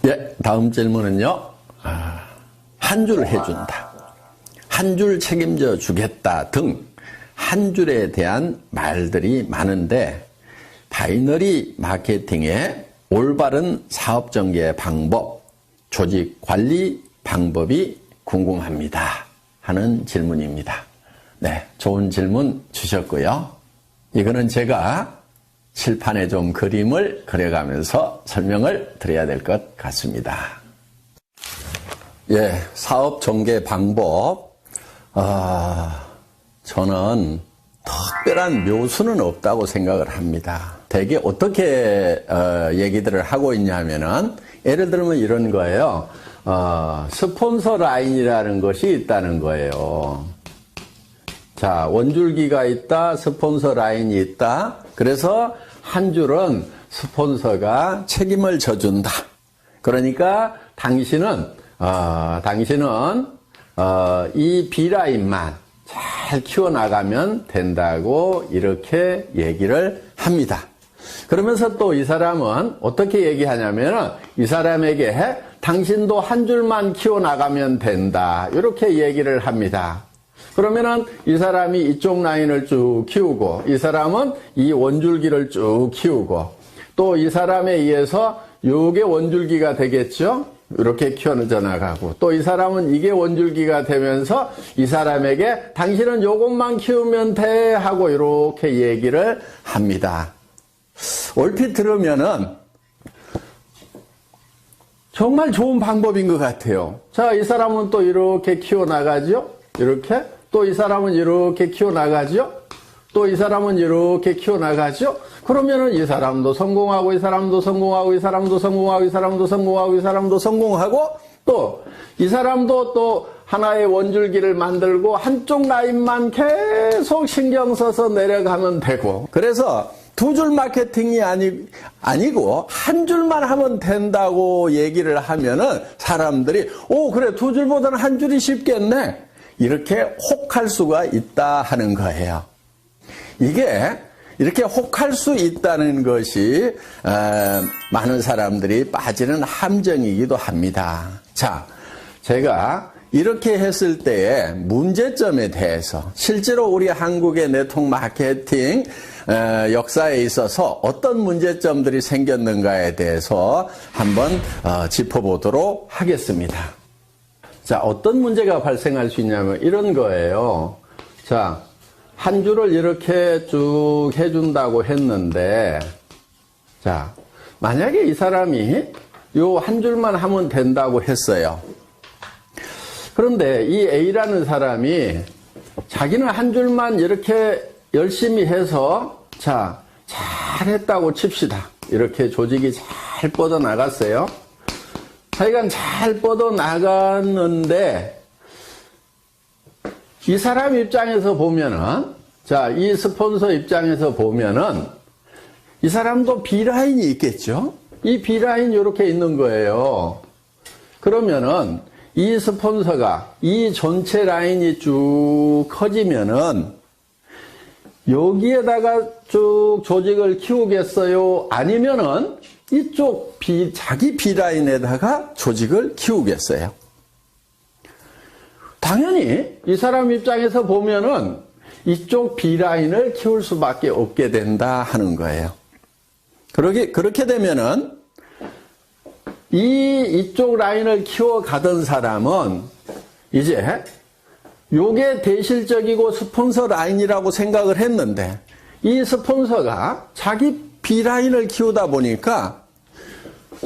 예, 다음 질문은요. 한 줄 해준다, 한 줄 책임져 주겠다 등 한 줄에 대한 말들이 많은데 바이너리 마케팅의 올바른 사업 전개 방법, 조직 관리 방법이 궁금합니다 하는 질문입니다. 네, 좋은 질문 주셨고요. 이거는 제가 칠판에 좀 그림을 그려가면서 설명을 드려야 될 것 같습니다. 예, 사업 전개 방법. 저는 특별한 묘수는 없다고 생각을 합니다. 대개 어떻게 얘기들을 하고 있냐면은, 예를 들면 이런 거예요. 스폰서 라인이라는 것이 있다는 거예요. 자, 원줄기가 있다, 스폰서 라인이 있다. 그래서 한 줄은 스폰서가 책임을 져준다. 그러니까 당신은 이 B라인만 잘 키워나가면 된다고 이렇게 얘기를 합니다. 그러면서 또 이 사람은 어떻게 얘기하냐면, 이 사람에게 당신도 한 줄만 키워나가면 된다, 이렇게 얘기를 합니다. 그러면은 이 사람이 이쪽 라인을 쭉 키우고, 이 사람은 이 원줄기를 쭉 키우고, 또 이 사람에 의해서 요게 원줄기가 되겠죠? 이렇게 키워져 나가고, 또 이 사람은 이게 원줄기가 되면서 이 사람에게 당신은 요것만 키우면 돼 하고 이렇게 얘기를 합니다. 얼핏 들으면은 정말 좋은 방법인 것 같아요. 자, 이 사람은 또 이렇게 키워나가죠? 이렇게. 또 이 사람은 이렇게 키워나가죠? 또 이 사람은 이렇게 키워나가죠? 그러면은 이 사람도 성공하고, 이 사람도 성공하고, 이 사람도 성공하고, 이 사람도 성공하고, 이 사람도 성공하고, 또 이 사람도 또 하나의 원줄기를 만들고 한쪽 라인만 계속 신경 써서 내려가면 되고. 그래서 두 줄 마케팅이 아니고 한 줄만 하면 된다고 얘기를 하면은 사람들이, 그래, 두 줄보다는 한 줄이 쉽겠네, 이렇게 혹할 수가 있다 하는 거예요. 이게 이렇게 혹할 수 있다는 것이 많은 사람들이 빠지는 함정이기도 합니다. 자, 제가 이렇게 했을 때의 문제점에 대해서, 실제로 우리 한국의 네트워크 마케팅 역사에 있어서 어떤 문제점들이 생겼는가에 대해서 한번 짚어보도록 하겠습니다. 자, 어떤 문제가 발생할 수 있냐면 이런 거예요. 자, 한 줄을 이렇게 쭉 해준다고 했는데, 자, 만약에 이 사람이 요 한 줄만 하면 된다고 했어요. 그런데 이 A라는 사람이 자기는 한 줄만 이렇게 열심히 해서, 자, 잘했다고 칩시다. 이렇게 조직이 잘 뻗어나갔어요. 하여간 잘 뻗어나갔는데, 이 사람 입장에서 보면은, 자, 이 스폰서 입장에서 보면은, 이 사람도 B라인이 있겠죠? 이 B라인이 이렇게 있는 거예요. 그러면은, 이 스폰서가 이 전체 라인이 쭉 커지면은, 여기에다가 쭉 조직을 키우겠어요? 아니면은, 이쪽 자기 B라인에다가 조직을 키우겠어요? 당연히 이 사람 입장에서 보면은 이쪽 B라인을 키울 수밖에 없게 된다 하는 거예요. 그렇게 되면은 이쪽 라인을 키워가던 사람은 이제 요게 대실적이고 스폰서 라인이라고 생각을 했는데, 이 스폰서가 자기 B라인을 키우다 보니까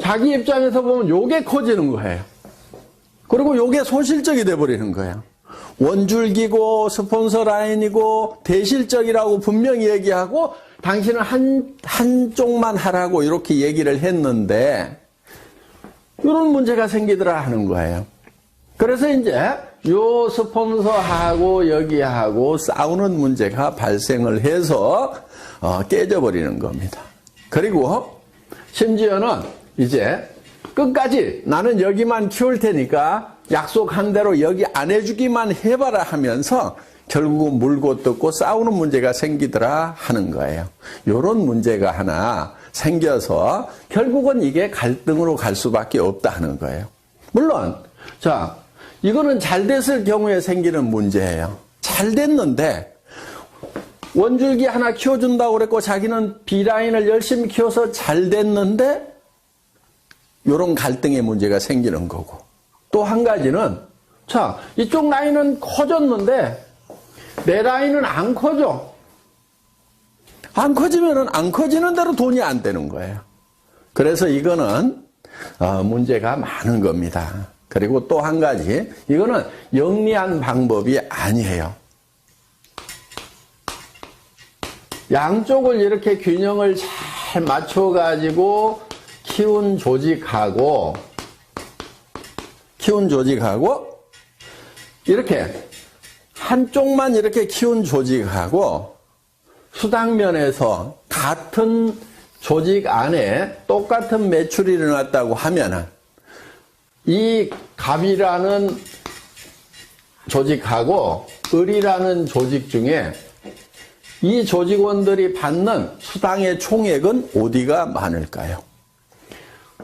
자기 입장에서 보면 요게 커지는 거예요. 그리고 요게 소실적이 돼버리는 거예요. 원줄기고 스폰서 라인이고 대실적이라고 분명히 얘기하고 당신은 한쪽만 하라고 이렇게 얘기를 했는데, 이런 문제가 생기더라 하는 거예요. 그래서 이제 요 스폰서하고 여기하고 싸우는 문제가 발생을 해서 깨져버리는 겁니다. 그리고 심지어는 이제 끝까지 나는 여기만 키울 테니까 약속한 대로 여기 안 해주기만 해봐라 하면서 결국은 물고 뜯고 싸우는 문제가 생기더라 하는 거예요. 이런 문제가 하나 생겨서 결국은 이게 갈등으로 갈 수밖에 없다는 거예요. 물론 자, 이거는 잘 됐을 경우에 생기는 문제예요. 잘 됐는데 원줄기 하나 키워준다고 그랬고 자기는 B라인을 열심히 키워서 잘 됐는데 이런 갈등의 문제가 생기는 거고, 또 한 가지는 자, 이쪽 라인은 커졌는데 내 라인은 안 커져. 안 커지면은 안 커지는 대로 돈이 안 되는 거예요. 그래서 이거는 문제가 많은 겁니다. 그리고 또 한 가지, 이거는 영리한 방법이 아니에요. 양쪽을 이렇게 균형을 잘 맞춰가지고 키운 조직하고 이렇게 한쪽만 이렇게 키운 조직하고 수당면에서 같은 조직 안에 똑같은 매출이 일어났다고 하면은 이 갑이라는 조직하고 을이라는 조직 중에 이 조직원들이 받는 수당의 총액은 어디가 많을까요?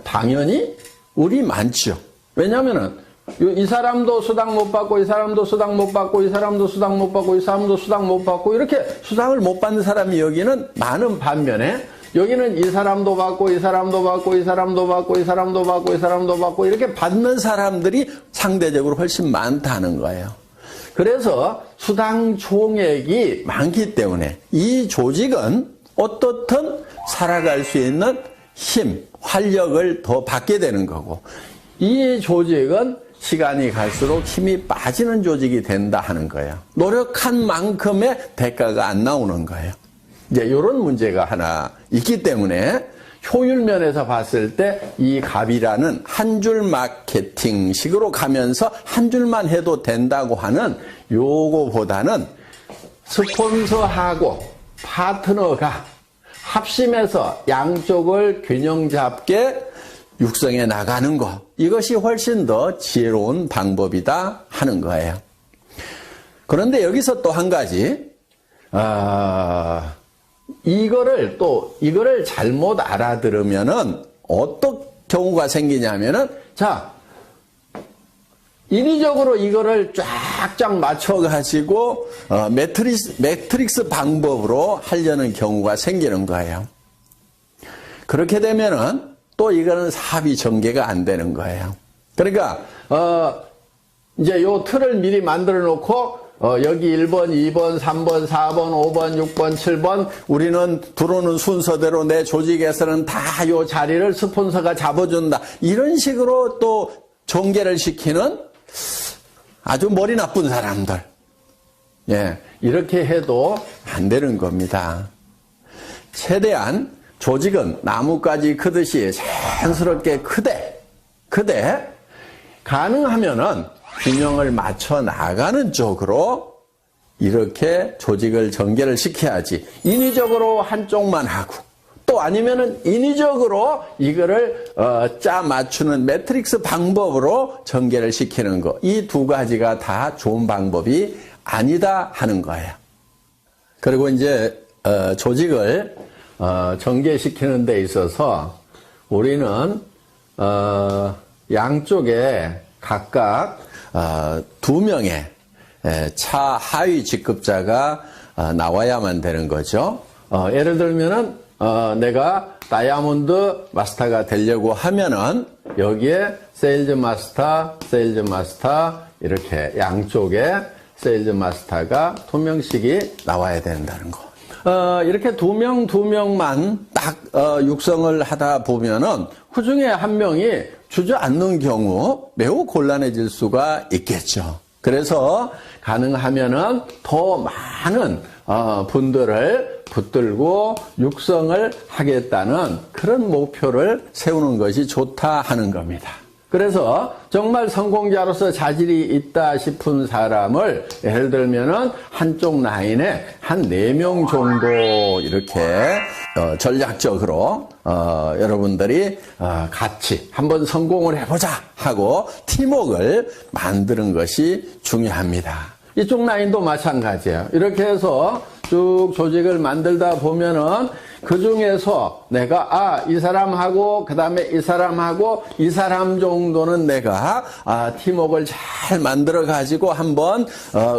당연히 을이 많죠. 왜냐하면은 이 사람도 수당 못 받고 이 사람도 수당 못 받고 이 사람도 수당 못 받고 이 사람도 수당 못 받고 이렇게 수당을 못 받는 사람이 여기는 많은 반면에 여기는 이 사람도 받고 이 사람도 받고 이 사람도 받고 이 사람도 받고 이 사람도 받고 이렇게 받는 사람들이 상대적으로 훨씬 많다는 거예요. 그래서 수당 총액이 많기 때문에 이 조직은 어떻든 살아갈 수 있는 힘, 활력을 더 받게 되는 거고, 이 조직은 시간이 갈수록 힘이 빠지는 조직이 된다 하는 거예요. 노력한 만큼의 대가가 안 나오는 거예요. 이제 이런 문제가 하나 있기 때문에 효율 면에서 봤을 때 이 갑이라는 한 줄 마케팅식으로 가면서 한 줄만 해도 된다고 하는 요거보다는 스폰서하고 파트너가 합심해서 양쪽을 균형 잡게 육성해 나가는 것, 이것이 훨씬 더 지혜로운 방법이다 하는 거예요. 그런데 여기서 또 한 가지, 이거를 잘못 알아들으면은 어떤 경우가 생기냐면은, 자, 인위적으로 이거를 쫙쫙 맞춰가지고, 매트릭스 방법으로 하려는 경우가 생기는 거예요. 그렇게 되면은 또 이거는 사업이 전개가 안 되는 거예요. 그러니까, 이제 요 틀을 미리 만들어 놓고, 여기 1번, 2번, 3번, 4번, 5번, 6번, 7번, 우리는 들어오는 순서대로 내 조직에서는 다 요 자리를 스폰서가 잡아준다. 이런 식으로 또 전개를 시키는 아주 머리 나쁜 사람들. 예, 이렇게 해도 안 되는 겁니다. 최대한 조직은 나뭇가지 크듯이 자연스럽게 크되 가능하면은 균형을 맞춰 나가는 쪽으로 이렇게 조직을 전개를 시켜야지, 인위적으로 한쪽만 하고 또 아니면은 인위적으로 이거를 짜 맞추는 매트릭스 방법으로 전개를 시키는 거, 이 두 가지가 다 좋은 방법이 아니다 하는 거예요. 그리고 이제 조직을 전개시키는 데 있어서 우리는 양쪽에 각각 2명의 차하위 직급자가 나와야만 되는 거죠. 예를 들면은 내가 다이아몬드 마스터가 되려고 하면은 여기에 세일즈 마스터 이렇게 양쪽에 세일즈 마스터가 2명씩이 나와야 된다는 거. 이렇게 2명만 딱 육성을 하다 보면은 그중에 한 명이 주저앉는 경우 매우 곤란해질 수가 있겠죠. 그래서 가능하면은 더 많은 분들을 붙들고 육성을 하겠다는 그런 목표를 세우는 것이 좋다 하는 겁니다. 그래서 정말 성공자로서 자질이 있다 싶은 사람을 예를 들면은 한쪽 라인에 한 4명 정도 이렇게 전략적으로 여러분들이 같이 한번 성공을 해보자 하고 팀워크를 만드는 것이 중요합니다. 이쪽 라인도 마찬가지예요. 이렇게 해서 쭉 조직을 만들다 보면은 그 중에서 내가 이 사람하고 그 다음에 이 사람하고 이 사람 정도는 내가 팀워크를 잘 만들어 가지고 한번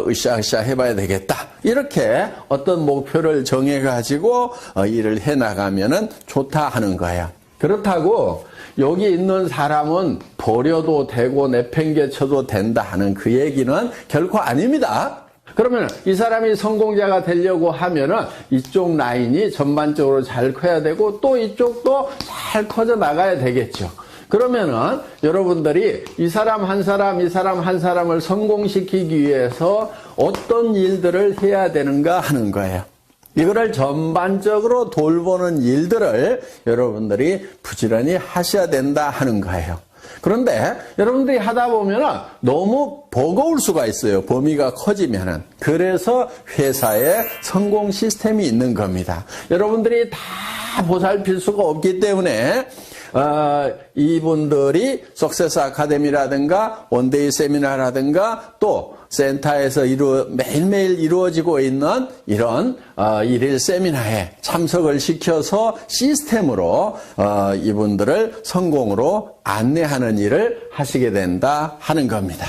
으쌰으쌰 해봐야 되겠다. 이렇게 어떤 목표를 정해 가지고 일을 해 나가면은 좋다 하는 거예요. 그렇다고 여기 있는 사람은 버려도 되고 내팽개쳐도 된다 하는 그 얘기는 결코 아닙니다. 그러면 이 사람이 성공자가 되려고 하면은 이쪽 라인이 전반적으로 잘 커야 되고 또 이쪽도 잘 커져 나가야 되겠죠. 그러면은 여러분들이 이 사람 한 사람, 이 사람 한 사람을 성공시키기 위해서 어떤 일들을 해야 되는가 하는 거예요. 이거를 전반적으로 돌보는 일들을 여러분들이 부지런히 하셔야 된다 하는 거예요. 그런데 여러분들이 하다 보면 너무 버거울 수가 있어요. 범위가 커지면은. 그래서 회사에 성공 시스템이 있는 겁니다. 여러분들이 다 보살필 수가 없기 때문에 이분들이 석세스 아카데미라든가 원데이 세미나라든가 또 센터에서 매일매일 이루어지고 있는 이런 일일 세미나에 참석을 시켜서 시스템으로 이분들을 성공으로 안내하는 일을 하시게 된다 하는 겁니다.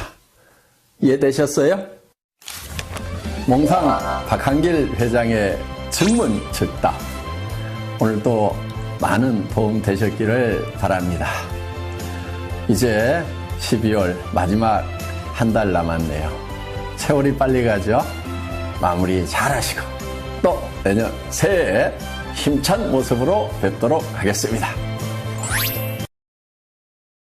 이해되셨어요? 몽상 박한길 회장의 증문 즉답. 오늘도 많은 도움 되셨기를 바랍니다. 이제 12월 마지막 한 달 남았네요. 세월이 빨리 가죠? 마무리 잘 하시고 또 내년 새해에 힘찬 모습으로 뵙도록 하겠습니다.